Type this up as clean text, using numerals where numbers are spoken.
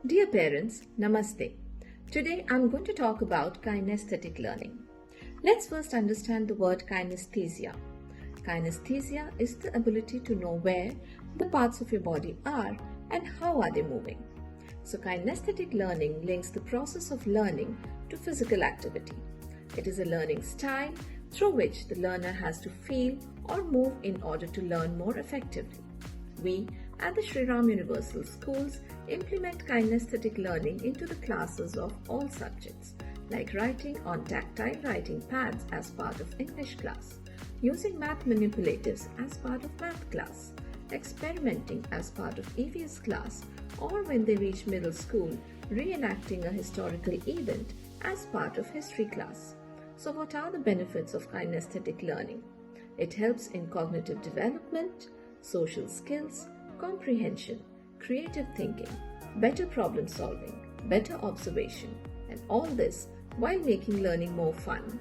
Dear parents, Namaste. Today I'm going to talk about kinesthetic learning. Let's first understand the word kinesthesia. Kinesthesia is the ability to know where the parts of your body are and how are they moving. So kinesthetic learning links the process of learning to physical activity. It is a learning style through which the learner has to feel or move in order to learn more effectively. We at the Shri Universal Schools implement kinesthetic learning into the classes of all subjects, like writing on tactile writing pads as part of English class, using math manipulatives as part of math class, experimenting as part of EVS class, or when they reach middle school, reenacting a historical event as part of history class. So what are the benefits of kinesthetic learning? It helps in cognitive development, social skills, comprehension, creative thinking, better problem solving, better observation, and all this while making learning more fun.